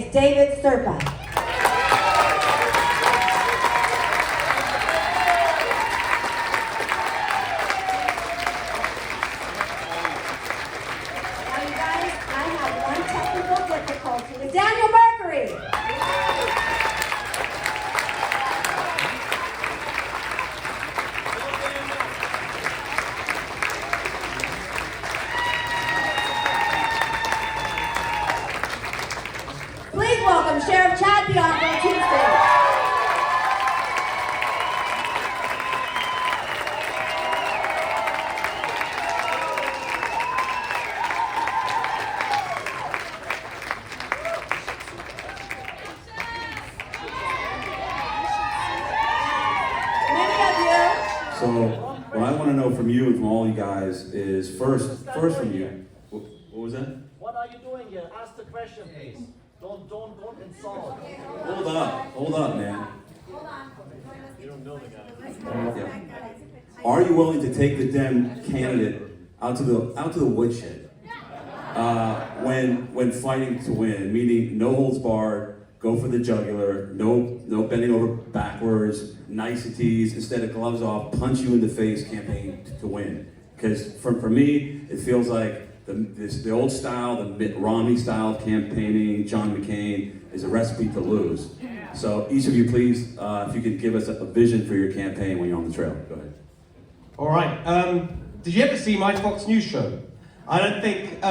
is David Serpa. Now you guys, I have one technical difficulty with Daniel Mercury. Please welcome Sheriff Chad Biano to the stage. So what I want to know from you and from all you guys is first from you. What was that? What are you doing here? Ask the question, please. Don't insult. Hold up, man. Hold on. You don't know the guy. Yeah. Are you willing to take the Dem candidate out to the woodshed when fighting to win? Meaning no holds barred, go for the jugular, no bending over backwards, niceties, instead of gloves off, punch you in the face campaign to win. Because for me, it feels like the old style, the Mitt Romney style of campaigning, John McCain, is a recipe to lose. So each of you, please, if you could give us a vision for your campaign when you're on the trail. Go ahead. All right. Did you ever see my Fox News show? I don't think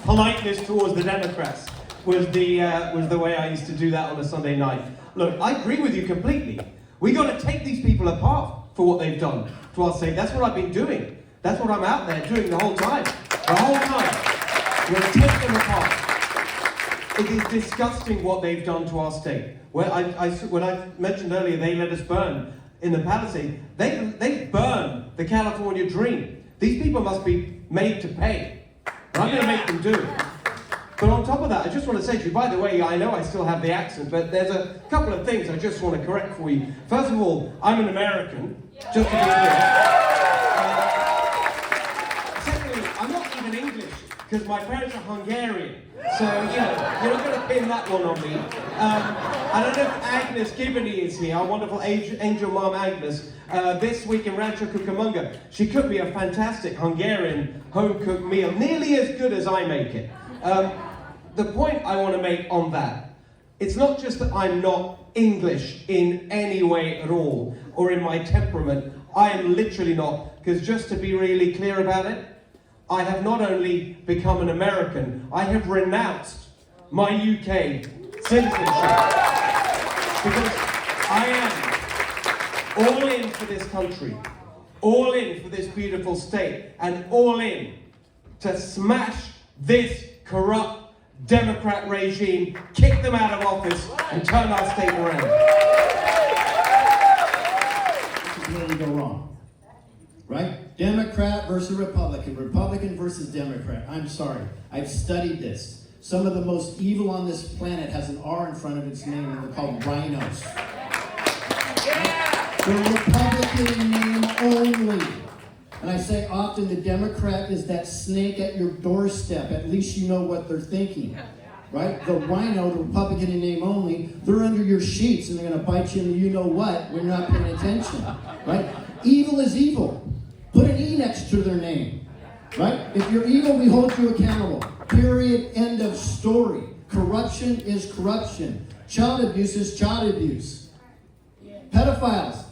politeness towards the Democrats was the way I used to do that on a Sunday night. Look, I agree with you completely. We got to take these people apart for what they've done to our state. That's what I've been doing. That's what I'm out there doing the whole time. The whole time. We're going to take them apart. It is disgusting what they've done to our state. When I mentioned earlier they let us burn in the Palisades, they burned the California dream. These people must be made to pay. And I'm going to make them do it. But on top of that, I just want to say to you, by the way, I know I still have the accent, but there's a couple of things I just want to correct for you. First of all, I'm an American, just to be clear. Secondly, I'm not even English, because my parents are Hungarian. So, you're not going to pin that one on me. I don't know if Agnes Gibbony is here, our wonderful angel mom Agnes, this week in Rancho Cucamonga. She cooked me a fantastic Hungarian home-cooked meal, nearly as good as I make it. The point I want to make on that, it's not just that I'm not English in any way at all, or in my temperament. I am literally not, because just to be really clear about it, I have not only become an American, I have renounced my UK citizenship. Because I am all in for this country, all in for this beautiful state, and all in to smash this corrupt Democrat regime, kick them out of office, and turn our state around. This is where we go wrong, right? Democrat versus Republican, Republican versus Democrat. I'm sorry, I've studied this. Some of the most evil on this planet has an R in front of its name, and they're called rhinos. They're Republican name only. And I say often the Democrat is that snake at your doorstep. At least you know what they're thinking, right? The rhino, the Republican in name only, they're under your sheets and they're going to bite you in the you know what when you're not paying attention, right? Evil is evil. Put an E next to their name, right? If you're evil, we hold you accountable. Period. End of story. Corruption is corruption. Child abuse is child abuse. Pedophiles.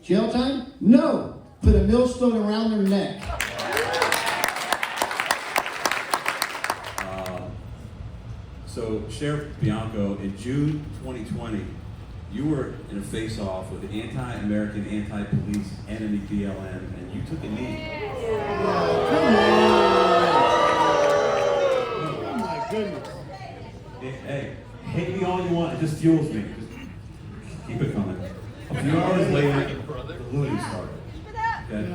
Jail time? No. Put a millstone around their neck. So Sheriff Bianco, in June 2020, you were in a face-off with the anti-American, anti-police enemy BLM, and you took a knee. Oh my goodness. Hey, hate me all you want, it just fuels me. Just keep it coming. A few hours later, the looting started. Okay?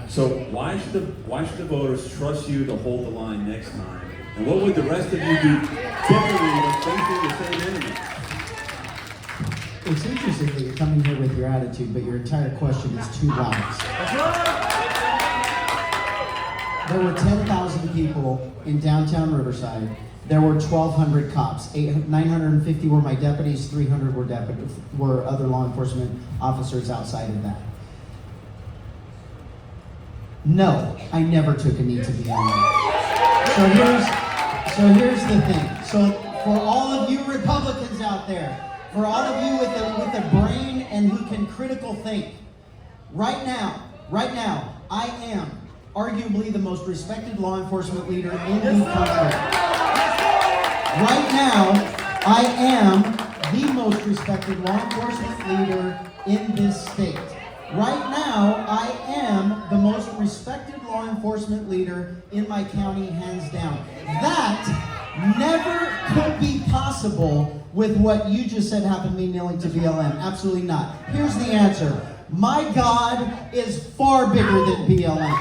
So why should the voters trust you to hold the line next time? And what would the rest of you do differently when facing the same enemy? It's interesting that you're coming here with your attitude, but your entire question is two lies. There were 10,000 people in downtown Riverside There were 1,200 cops. 950 were my deputies, 300 were other law enforcement officers outside of that. No, I never took a knee to BLM. So here's the thing. So for all of you Republicans out there, for all of you with a brain and who can critical think, right now, I am arguably the most respected law enforcement leader in the country. Right now, I am the most respected law enforcement leader in this state. Right now, I am the most respected law enforcement leader in my county, hands down. That never could be possible with what you just said happened to me kneeling to BLM. Absolutely not. Here's the answer. My God is far bigger than BLM.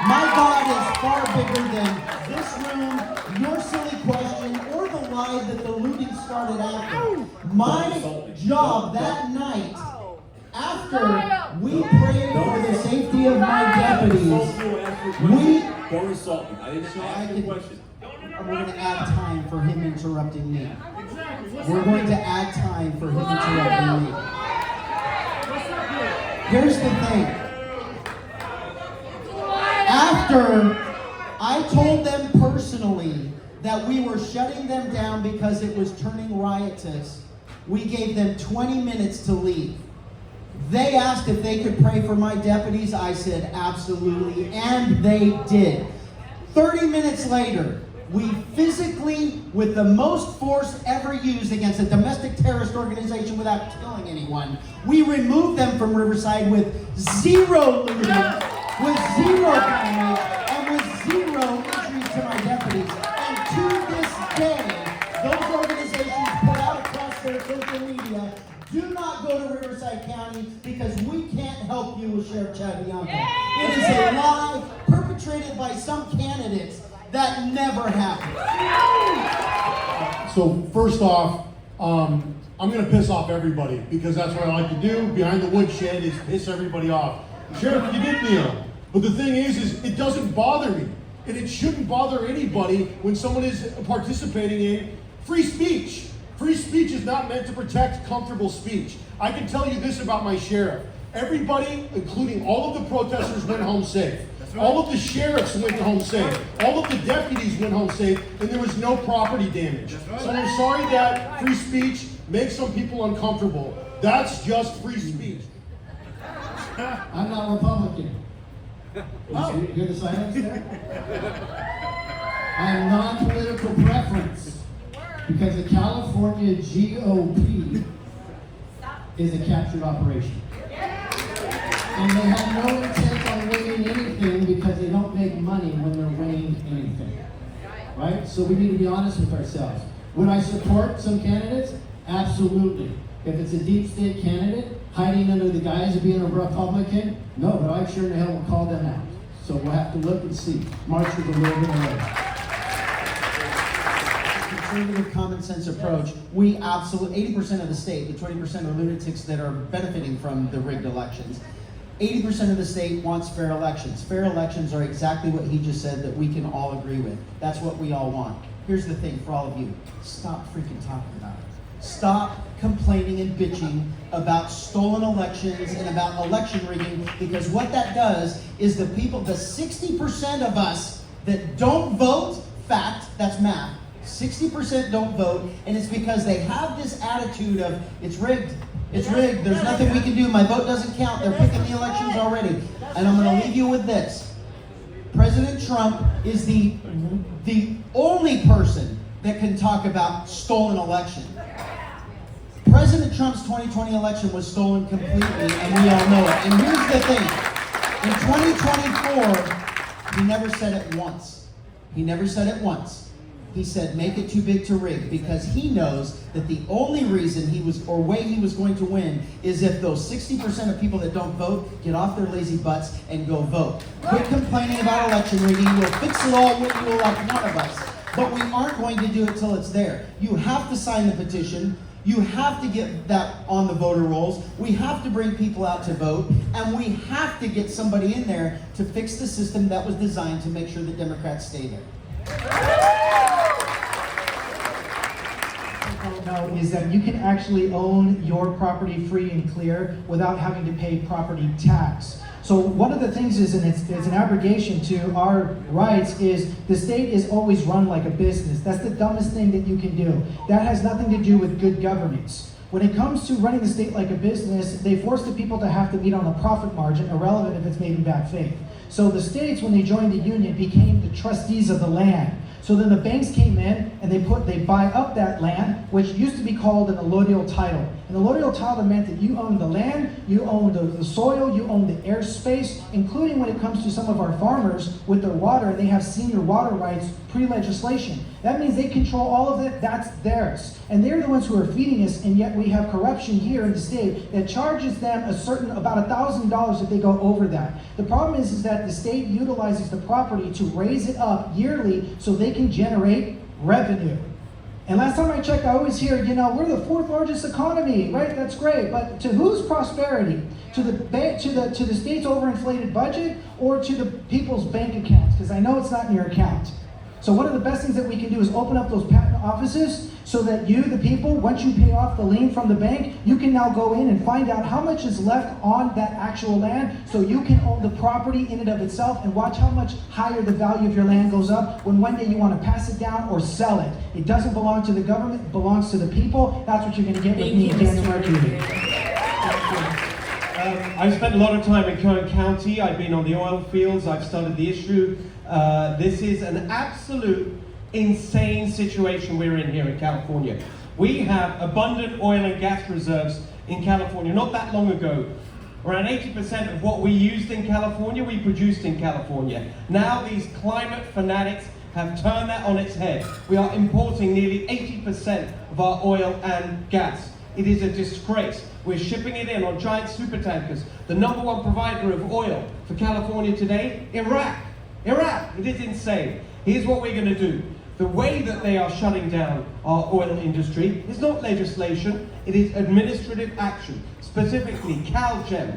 My God is far bigger than this room, your silly question, or the lie that the looting started after. My job that night, after we prayed for the safety of my deputies, Don't insult me. I didn't ask you a question. we're going to add time for him interrupting me. We're going to add time for him interrupting me. Here's the thing. After I told them personally that we were shutting them down because it was turning riotous, we gave them 20 minutes to leave. They asked if they could pray for my deputies. I said absolutely, and they did. 30 minutes later, we physically, with the most force ever used against a domestic terrorist organization without killing anyone, we removed them from Riverside with zero looting, with zero damage, and with zero injuries to my deputies. And to this day, those organizations put out across their social media, do not go to Riverside County because we can't help you with Sheriff Chad Biano. It is a lie perpetrated by some candidates that never happened. So first off, I'm going to piss off everybody because that's what I like to do. Behind the woodshed is piss everybody off. Sheriff, you did kneel. But the thing is it doesn't bother me. And it shouldn't bother anybody when someone is participating in free speech. Free speech is not meant to protect comfortable speech. I can tell you this about my sheriff. Everybody, including all of the protesters, went home safe. All of the sheriffs went home safe. All of the deputies went home safe, and there was no property damage. So I'm sorry that free speech makes some people uncomfortable. That's just free speech. I'm not Republican. Oh, you hear the silence there? I am non-political preference because the California GOP is a captured operation. And they have no intent on winning anything because they don't make money when they're winning anything. Right? So we need to be honest with ourselves. Would I support some candidates? Absolutely. If it's a deep state candidate hiding under the guise of being a Republican, no, but I sure in the hell will call them out. So we'll have to look and see. March with a little bit of love. Conservative common sense approach, we absolutely, 80% of the state, the 20% are lunatics that are benefiting from the rigged elections. 80% of the state wants fair elections. Fair elections are exactly what he just said that we can all agree with. That's what we all want. Here's the thing for all of you. Stop freaking talking about it. Stop complaining and bitching about stolen elections and about election rigging, because what that does is the people, the 60% of us that don't vote, fact, that's math, 60% don't vote, and it's because they have this attitude of, it's rigged. It's rigged. There's nothing we can do. My vote doesn't count. They're picking the elections already. And I'm going to leave you with this. President Trump is the only person that can talk about stolen election. President Trump's 2020 election was stolen completely, and we all know it. And here's the thing. In 2024, he never said it once. He never said it once. He said, make it too big to rig, because he knows that the only reason way he was going to win is if those 60% of people that don't vote get off their lazy butts and go vote. Quit complaining about election rigging. We'll fix it all when you will like none of us. But we aren't going to do it till it's there. You have to sign the petition. You have to get that on the voter rolls. We have to bring people out to vote. And we have to get somebody in there to fix the system that was designed to make sure the Democrats stay there. don't know is that you can actually own your property free and clear without having to pay property tax. So one of the things is, and it's an abrogation to our rights, is the state is always run like a business. That's the dumbest thing that you can do. That has nothing to do with good governance. When it comes to running the state like a business, they force the people to have to meet on a profit margin, irrelevant if it's made in bad faith. So the states, when they joined the union, became the trustees of the land. So then the banks came in and they buy up that land, which used to be called an allodial title. An allodial title meant that you own the land, you own the soil, you own the airspace, including when it comes to some of our farmers with their water, they have senior water rights pre-legislation. That means they control all of it, that's theirs. And they're the ones who are feeding us, and yet we have corruption here in the state that charges them about $1,000 if they go over that. The problem is that the state utilizes the property to raise it up yearly so they can generate revenue. And last time I checked, I always hear, we're the 4th largest economy, right? That's great, but to whose prosperity? To the state's overinflated budget, or to the people's bank accounts? Because I know it's not in your account. So one of the best things that we can do is open up those patent offices so that you, the people, once you pay off the lien from the bank, you can now go in and find out how much is left on that actual land so you can own the property in and of itself, and watch how much higher the value of your land goes up when one day you want to pass it down or sell it. It doesn't belong to the government, it belongs to the people. That's what you're going to get with me and Daniel Marcucci. I've spent a lot of time in Kern County. I've been on the oil fields. I've studied the issue. This is an absolute insane situation we're in here in California. We have abundant oil and gas reserves in California. Not that long ago, around 80% of what we used in California, we produced in California. Now these climate fanatics have turned that on its head. We are importing nearly 80% of our oil and gas. It is a disgrace. We're shipping it in on giant supertankers. The number one provider of oil for California today, Iraq. It is insane. Here's what we're going to do. The way that they are shutting down our oil industry is not legislation, it is administrative action. Specifically, CalGEM,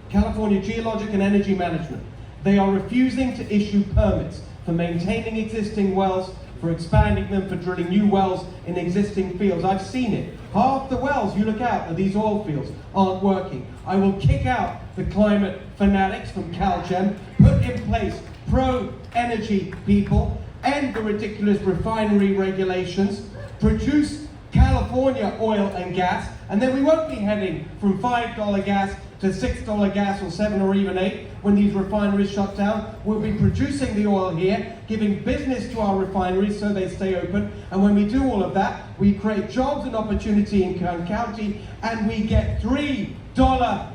California Geologic and Energy Management. They are refusing to issue permits for maintaining existing wells, for expanding them, for drilling new wells in existing fields. I've seen it. Half the wells you look out of these oil fields aren't working. I will kick out the climate fanatics from CalGEM, put in place pro-energy people, end the ridiculous refinery regulations, produce California oil and gas, and then we won't be heading from $5 gas to $6 gas or $7 or even $8 when these refineries shut down. We'll be producing the oil here, giving business to our refineries so they stay open, and when we do all of that, we create jobs and opportunity in Kern County, and we get $3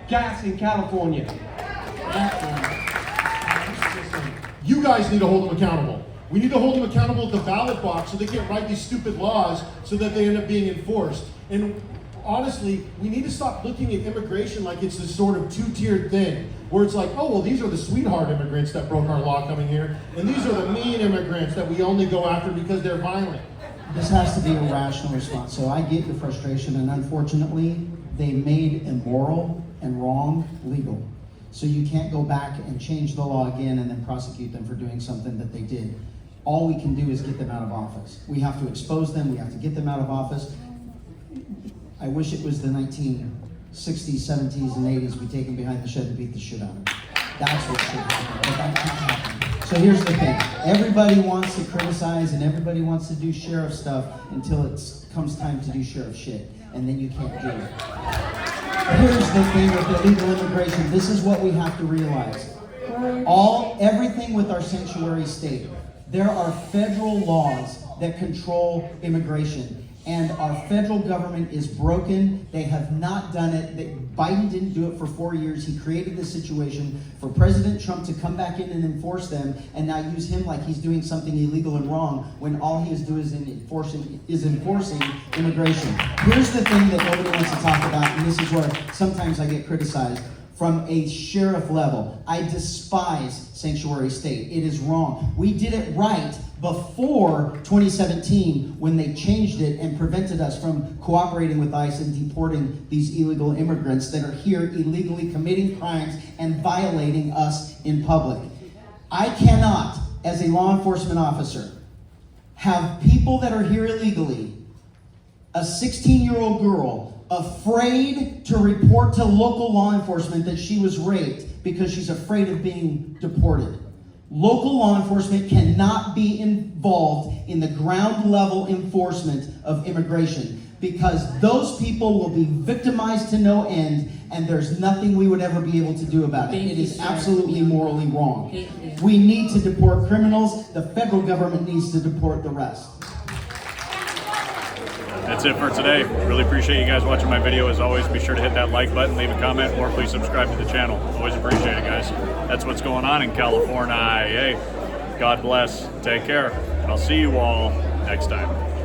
gas in California. You guys need to hold them accountable. We need to hold them accountable at the ballot box so they can't write these stupid laws so that they end up being enforced. And honestly, we need to stop looking at immigration like it's this sort of two-tiered thing, where it's like, oh, well, these are the sweetheart immigrants that broke our law coming here, and these are the mean immigrants that we only go after because they're violent. This has to be a rational response. So I get your frustration, and unfortunately, they made immoral and wrong legal. So you can't go back and change the law again and then prosecute them for doing something that they did. All we can do is get them out of office. We have to expose them, we have to get them out of office. I wish it was the 1960s, 70s, and 80s. We take them behind the shed and beat the shit out of them. That's what should happen, but that can't happen. So here's the thing. Everybody wants to criticize and everybody wants to do sheriff stuff until it comes time to do sheriff shit, and then you can't do it. Here's the thing with illegal immigration. This is what we have to realize. Everything with our sanctuary state, there are federal laws that control immigration, and our federal government is broken. They have not done it. Biden didn't do it for 4 years. He created this situation for President Trump to come back in and enforce them, and now use him like he's doing something illegal and wrong when all he is doing is enforcing immigration. Here's the thing that nobody wants to talk about, and this is where sometimes I get criticized. From a sheriff level, I despise sanctuary state. It is wrong. We did it right before 2017 when they changed it and prevented us from cooperating with ICE and deporting these illegal immigrants that are here illegally committing crimes and violating us in public. I cannot, as a law enforcement officer, have people that are here illegally a 16-year-old girl afraid to report to local law enforcement that she was raped because she's afraid of being deported. Local law enforcement cannot be involved in the ground level enforcement of immigration because those people will be victimized to no end, and there's nothing we would ever be able to do about it. It is absolutely morally wrong. We need to deport criminals. The federal government needs to deport the rest. That's it for today. Really appreciate you guys watching my video. As always, be sure to hit that like button, leave a comment, or please subscribe to the channel. Always appreciate it, guys. That's what's going on in California. Hey, God bless. Take care. And I'll see you all next time.